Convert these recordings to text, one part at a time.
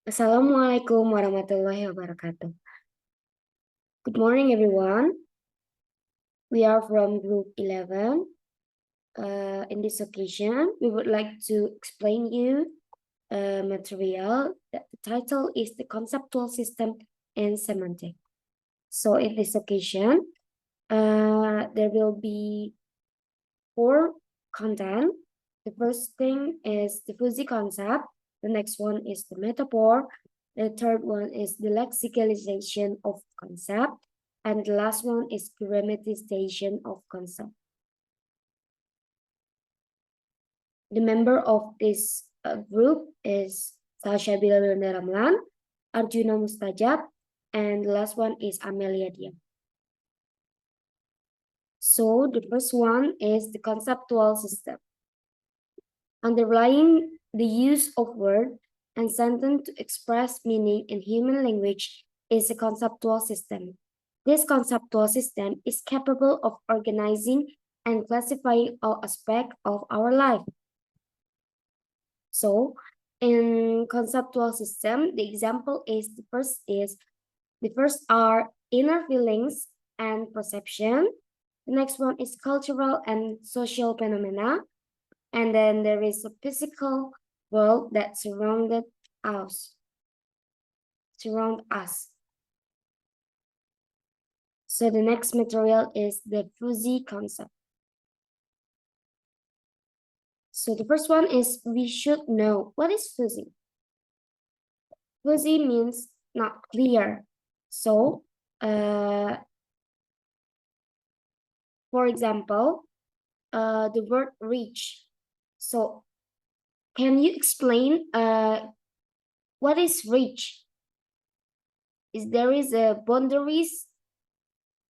Assalamualaikum warahmatullahi wabarakatuh. Good morning, everyone. We are from Group 11. In this occasion, we would like to explain you a material that the title is the Conceptual System in Semantics. So in this occasion, there will be 4 content. The first thing is the fuzzy concept. The next one is the metaphor. The third one is the lexicalization of concept. And the last one is grammatization of concept. The member of this group is Salsyabilla Wilanda, Arjuna Mustajab, and the last one is Amelia Diah. So the first one is the conceptual system. Underlying the use of word and sentence to express meaning in human language is a conceptual system. This conceptual system is capable of organizing and classifying all aspects of our life. So, in conceptual system, the example is the first are inner feelings and perception. The next one is cultural and social phenomena. And then there is a physical world that surround us. So the next material is the fuzzy concept. So the first one is we should know what is fuzzy. Fuzzy means not clear. So, for example, the word reach. So, can you explain what is reach? Is there is a boundaries,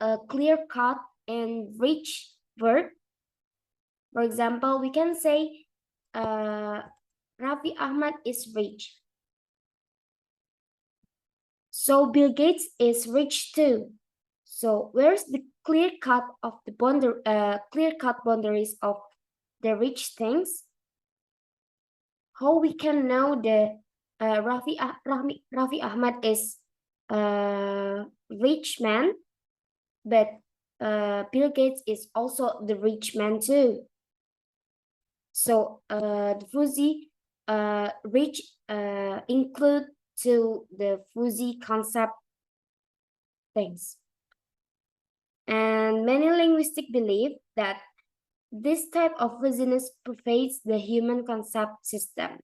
a clear cut and reach word? For example, we can say Raffi Ahmad is rich. So Bill Gates is rich too. So where's the clear cut boundaries of the rich things? How we can know the Raffi Ahmad is a rich man, but Bill Gates is also the rich man too. So the fuzzy rich include to the fuzzy concept things. And many linguists believe that this type of fuzziness pervades the human concept system.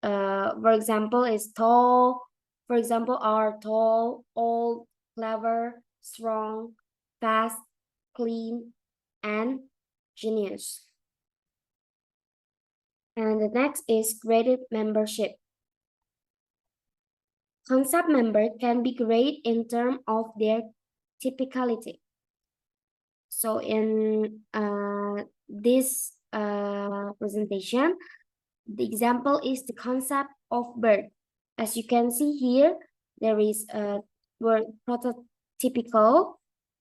For example, is tall. For example, are tall, old, clever, strong, fast, clean, and genius. And the next is graded membership. Concept member can be graded in terms of their typicality. So in this presentation, the example is the concept of bird. As you can see here, there is a word prototypical,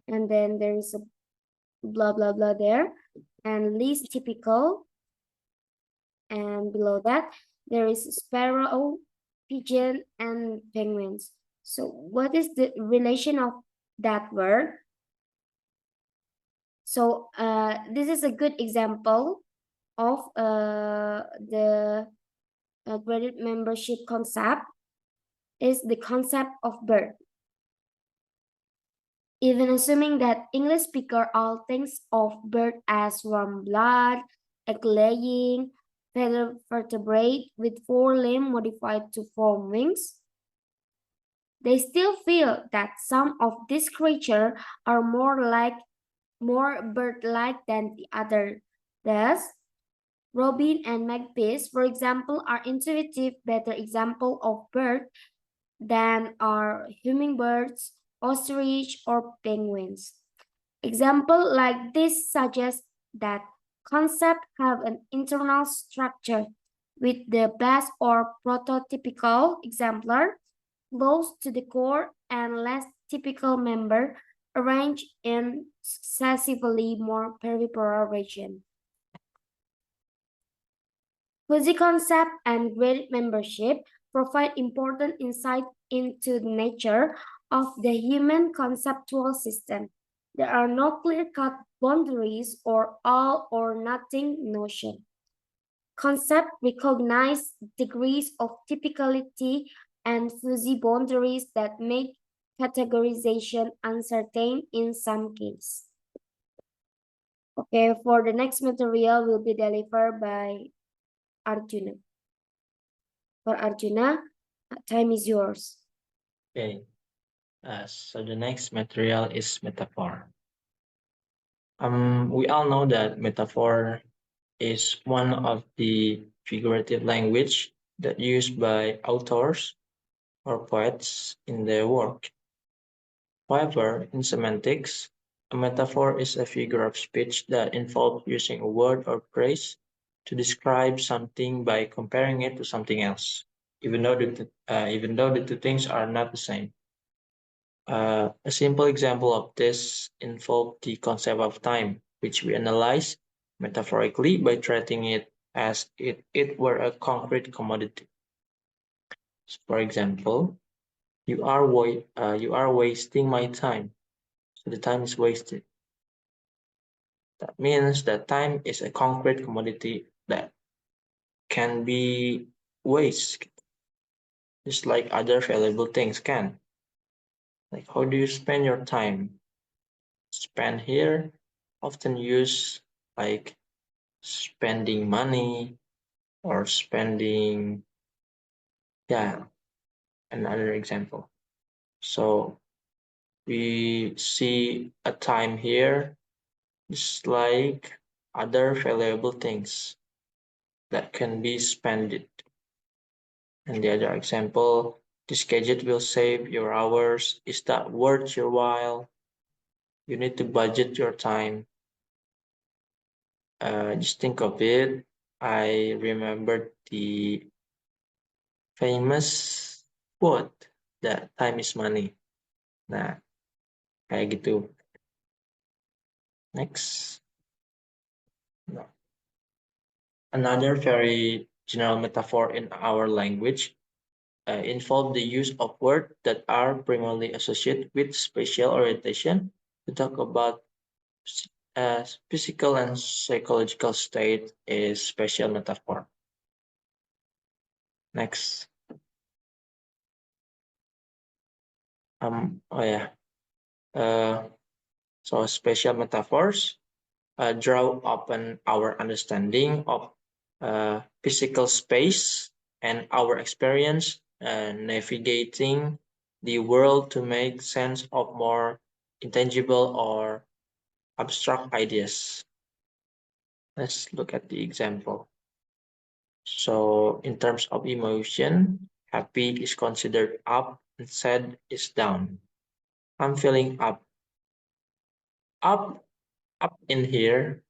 and then there is a blah, blah, blah there, and least typical. And below that, there is sparrow, pigeon, and penguins. So what is the relation of that word? So this is a good example of the graded membership concept is the concept of bird. Even assuming that English speaker all thinks of bird as warm blood, egg laying, vertebrate with 4 limbs modified to form wings, they still feel that some of these creatures are more bird-like than the other. Thus, robin and magpies, for example, are intuitive better example of bird than are hummingbirds, ostrich, or penguins. Example like this suggests that concepts have an internal structure with the best or prototypical exemplar close to the core and less typical member arranged in successively more peripheral region. Fuzzy concept and graded membership. provide important insight into the nature of the human conceptual system. There are no clear-cut boundaries or all or nothing notion. Concepts recognize degrees of typicality and fuzzy boundaries that make categorization uncertain in some cases. Okay, for the next material will be delivered by Arjuna. For Arjuna, time is yours. Okay. So the next material is metaphor. We all know that metaphor is one of the figurative language that used by authors or poets in their work. However, in semantics, a metaphor is a figure of speech that involves using a word or phrase to describe something by comparing it to something else, even though the two things are not the same. A simple example of this involves the concept of time, which we analyze metaphorically by treating it as if it were a concrete commodity. So for example, you are wasting my time. So the time is wasted. That means that time is a concrete commodity that can be wasted, just like other valuable things can. Like how do you spend your time? Spend here often use like spending money or spending, yeah, another example. So we see a time here just like other valuable things that can be spent. And the other example, this gadget will save your hours. Is that worth your while? You need to budget your time. Just think of it. I remember the famous quote that time is money. Nah, kayak gitu. Next. No. Another very general metaphor in our language involve the use of words that are primarily associated with spatial orientation to talk about physical and psychological state is spatial metaphor. Next. Oh yeah. So spatial metaphors draw upon our understanding of physical space and our experience navigating the world to make sense of more intangible or abstract ideas. Let's look at the example. So in terms of emotion, happy is considered up and sad is down. I'm feeling up. Up, up in here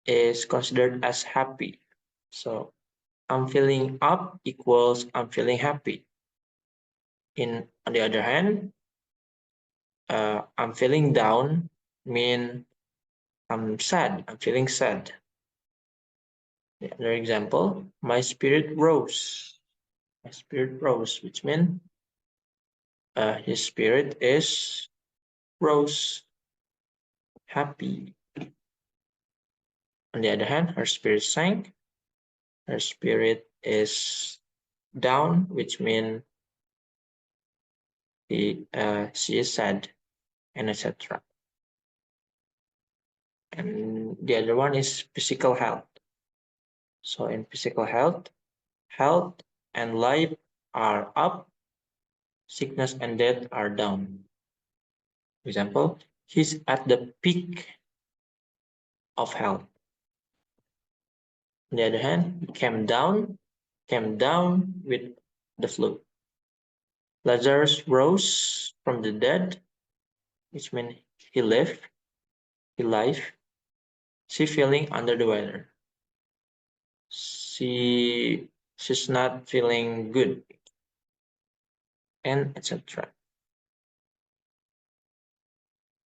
is considered as happy. So I'm feeling up equals I'm feeling happy. On the other hand, I'm feeling down mean I'm sad. I'm feeling sad. The other example, my spirit rose. My spirit rose, which means his spirit is rose, happy. On the other hand, her spirit sank. Her spirit is down, which means she is sad, and etc. And the other one is physical health. So in physical health, health and life are up, sickness and death are down. For example, he's at the peak of health. On the other hand, he came down with the flu. Lazarus rose from the dead, which means he lived, he life. She feeling under the weather. She's not feeling good, and etc.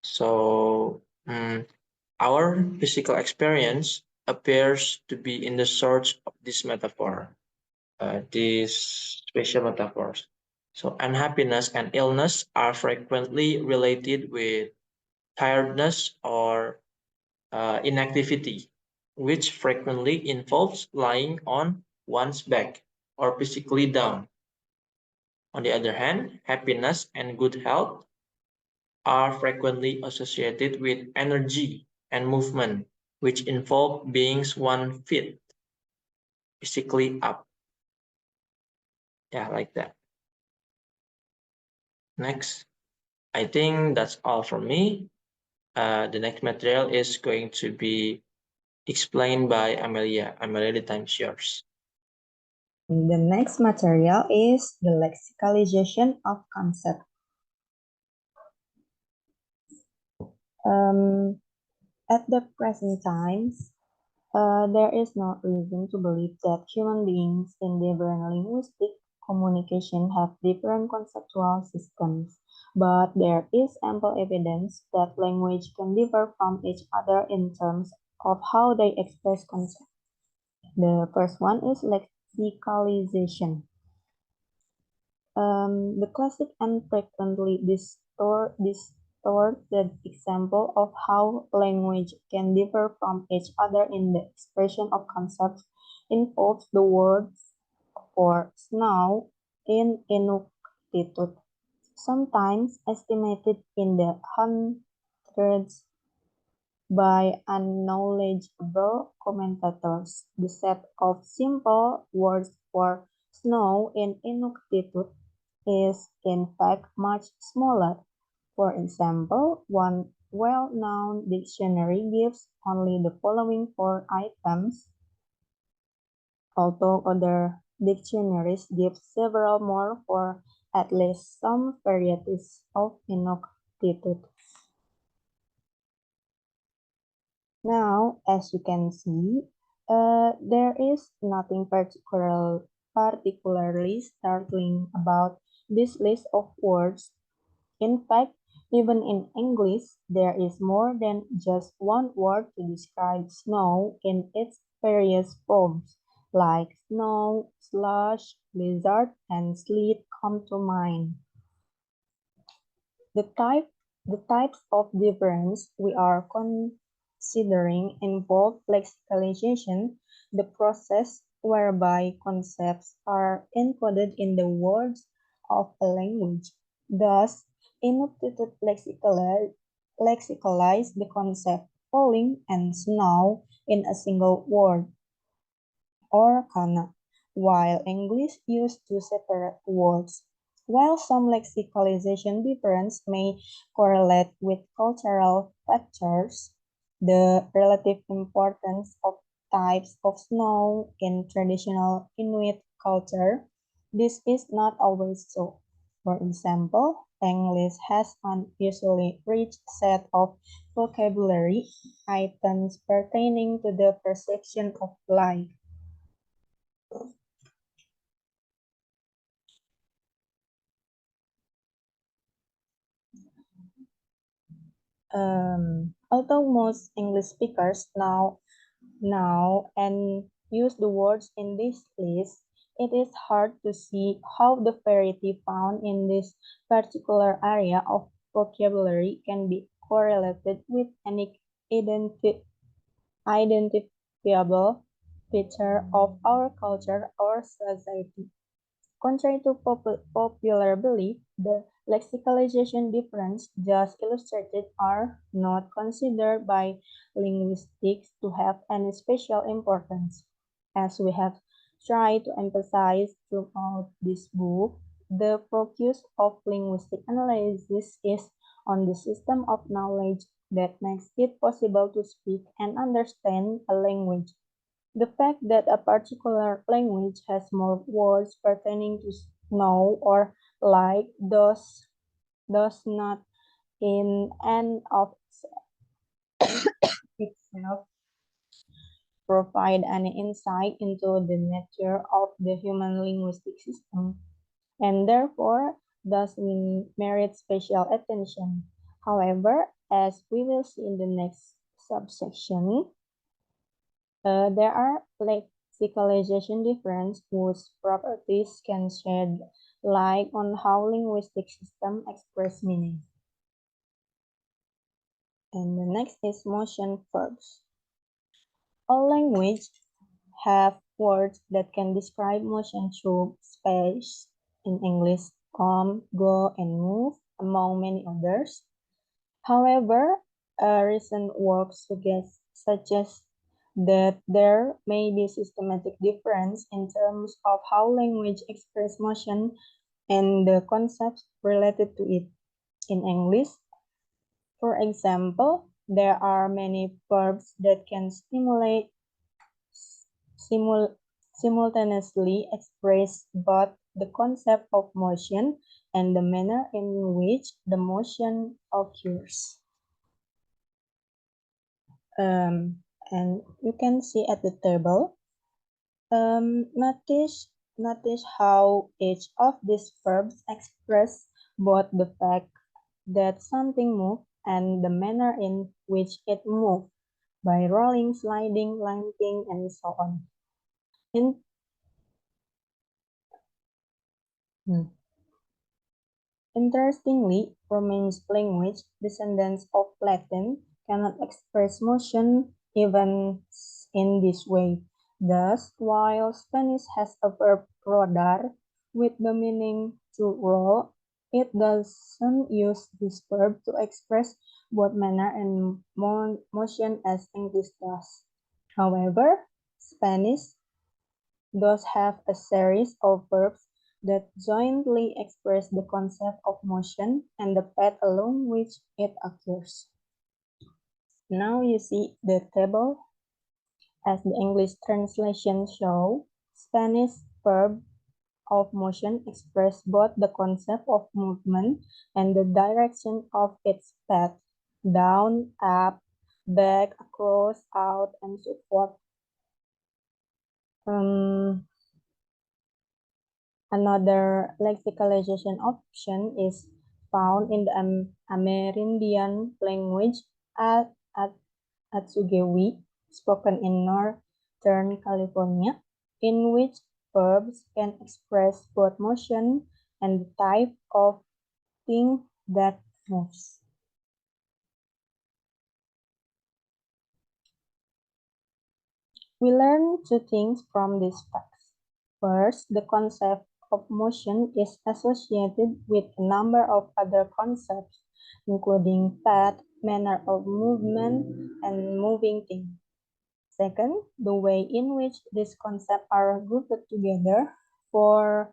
So our physical experience appears to be in the source of this metaphor. This spatial metaphors. So unhappiness and illness are frequently related with tiredness or inactivity, which frequently involves lying on one's back or physically down. On the other hand, happiness and good health are frequently associated with energy and movement, which involve being one feet physically up. Yeah, like that. Next, I think that's all from me. The next material is going to be explained by Amelia. Amelia, the time is yours. The next material is the lexicalization of concept. At the present times, there is no reason to believe that human beings in different linguistic communication have different conceptual systems, but there is ample evidence that language can differ from each other in terms of how they express concepts. The first one is lexicalization. The classic and frequently distorted example of how language can differ from each other in the expression of concepts involves the words for snow in Inuktitut, sometimes estimated in the hundreds by unknowledgeable commentators. The set of simple words for snow in Inuktitut is in fact much smaller. For example, one well-known dictionary gives only the following 4 items, although other dictionaries give several more for at least some varieties of Inuktitut. Now, as you can see, there is nothing particularly startling about this list of words. In fact, even in English, there is more than just one word to describe snow in its various forms, like snow, slush, blizzard, and sleet come to mind. The types of difference we are considering involve lexicalization, the process whereby concepts are encoded in the words of a language. Thus, Inuktitut lexicalize the concept falling and snow in a single word, or kana, while English used two separate words. While some lexicalization difference may correlate with cultural factors, the relative importance of types of snow in traditional Inuit culture, this is not always so. For example, English has an unusually rich set of vocabulary items pertaining to the perception of life. Although most English speakers now and use the words in this list, it is hard to see how the variety found in this particular area of vocabulary can be correlated with any identifiable feature of our culture or society. Contrary to popular belief, the lexicalization difference just illustrated are not considered by linguistics to have any special importance. As we have tried to emphasize throughout this book, the focus of linguistic analysis is on the system of knowledge that makes it possible to speak and understand a language. The fact that a particular language has more words pertaining to snow or like does not in and of itself provide any insight into the nature of the human linguistic system, and therefore does merit special attention. However, as we will see in the next subsection, there are lexicalization difference whose properties can shed light on how linguistic systems express meaning. And the next is motion verbs. All language have words that can describe motion through space, in English, come, go, and move, among many others. However, a recent work suggests that there may be systematic difference in terms of how language express motion and the concepts related to it. In English, for example, there are many verbs that can simultaneously express both the concept of motion and the manner in which the motion occurs. And you can see at the table, notice how each of these verbs express both the fact that something moves and the manner in which it moves by rolling, sliding, limping, and so on. Interestingly, Romance language, descendants of Latin, cannot express motion even in this way. Thus, while Spanish has a verb rodar with the meaning to roll, it doesn't use this verb to express both manner and motion as English does. However, Spanish does have a series of verbs that jointly express the concept of motion and the path along which it occurs. Now you see the table as the English translation shows. Spanish verb of motion express both the concept of movement and the direction of its path, down, up, back, across, out, and so forth. Another lexicalization option is found in the Amerindian language at Atsugewi, spoken in Northern California, in which verbs can express both motion and the type of thing that moves. We learn two things from these facts. First, the concept of motion is associated with a number of other concepts, including path, manner of movement, and moving things. Second, the way in which these concepts are grouped together for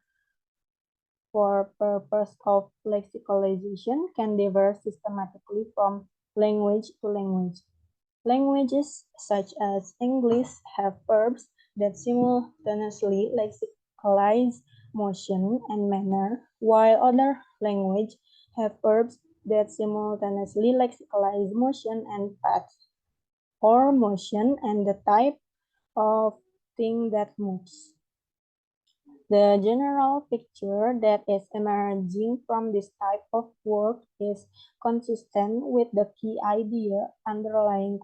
purpose of lexicalization can differ systematically from language to language. Languages such as English have verbs that simultaneously lexicalize motion and manner, while other languages have verbs that simultaneously lexicalize motion and path, or motion and the type of thing that moves. The general picture that is emerging from this type of work is consistent with the key idea underlying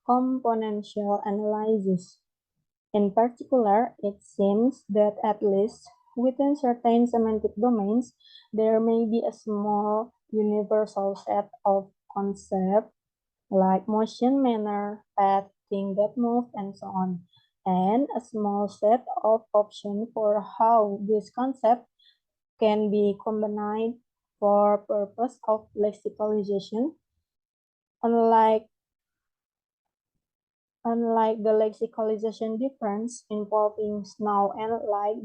componential analysis. In particular, it seems that at least within certain semantic domains, there may be a small universal set of concepts like motion, manner, path, thing that move, and so on, and a small set of options for how this concept can be combined for purpose of lexicalization. Unlike the lexicalization difference involving snow and light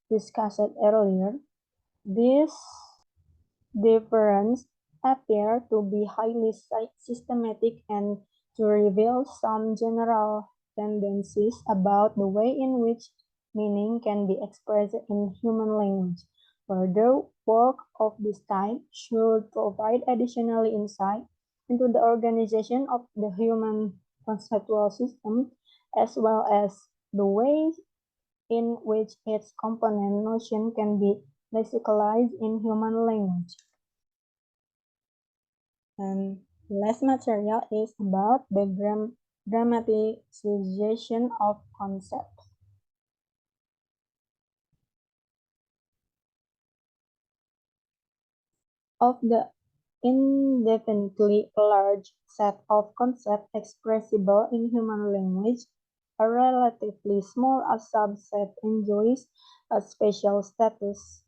discussed earlier, this difference appear to be highly systematic and to reveal some general tendencies about the way in which meaning can be expressed in human language. Further work of this type should provide additional insight into the organization of the human conceptual system, as well as the ways in which its component notion can be lexicalized in human language. And last material is about the Grammaticization of concepts. Of the indefinitely large set of concepts expressible in human language, a relatively small subset enjoys a special status.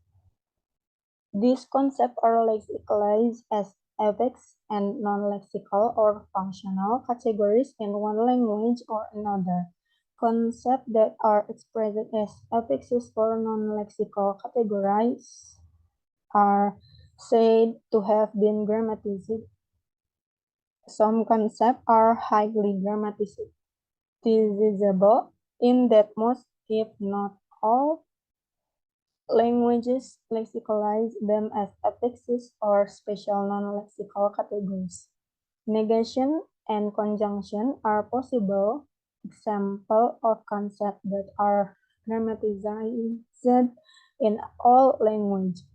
These concepts are lexicalized as affix and non-lexical or functional categories in one language or another. Concepts that are expressed as affixes or non-lexical categories are said to have been grammatized. Some concepts are highly grammatizable in that most, if not all, languages lexicalize them as affixes or special non-lexical categories. Negation and conjunction are possible examples of concepts that are grammatized in all languages.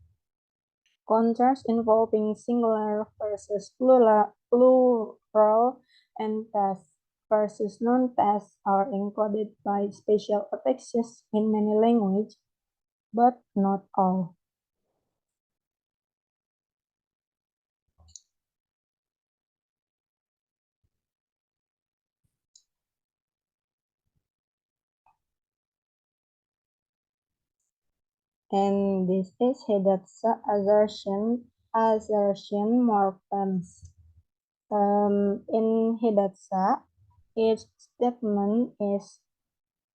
Contrasts involving singular versus plural and past versus non-past are encoded by special affixes in many languages, but not all. And this is Hidatsa assertion morphemes. In Hidatsa, each statement is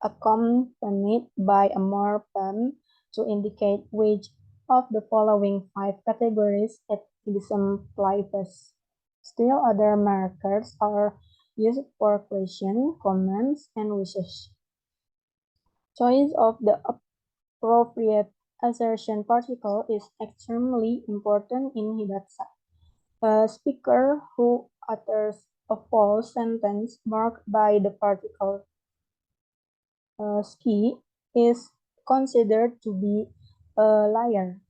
accompanied by a morpheme to indicate which of the following 5 categories it exemplifies. Still other markers are used for questions, comments, and wishes. Choice of the appropriate assertion particle is extremely important in Hidatsa. A speaker who utters a false sentence marked by the particle ski is considered to be a liar.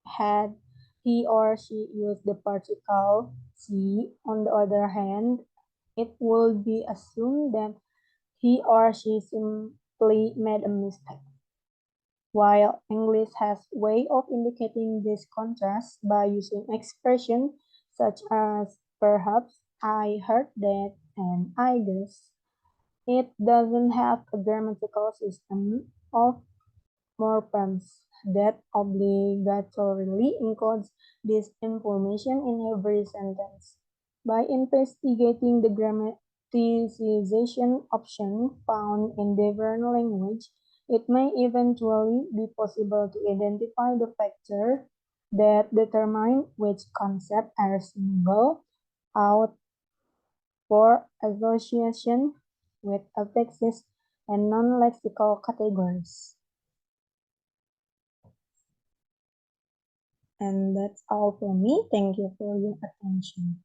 Had he or she used the particle "c", on the other hand, it would be assumed that he or she simply made a mistake. While English has way of indicating this contrast by using expressions such as perhaps, I heard that, and I guess, it doesn't have a grammatical system of morphemes that obligatorily encodes this information in every sentence. By investigating the grammaticization option found in different language, it may eventually be possible to identify the factors that determine which concepts are singled out for association with affixes and non-lexical categories. And that's all for me. Thank you for your attention.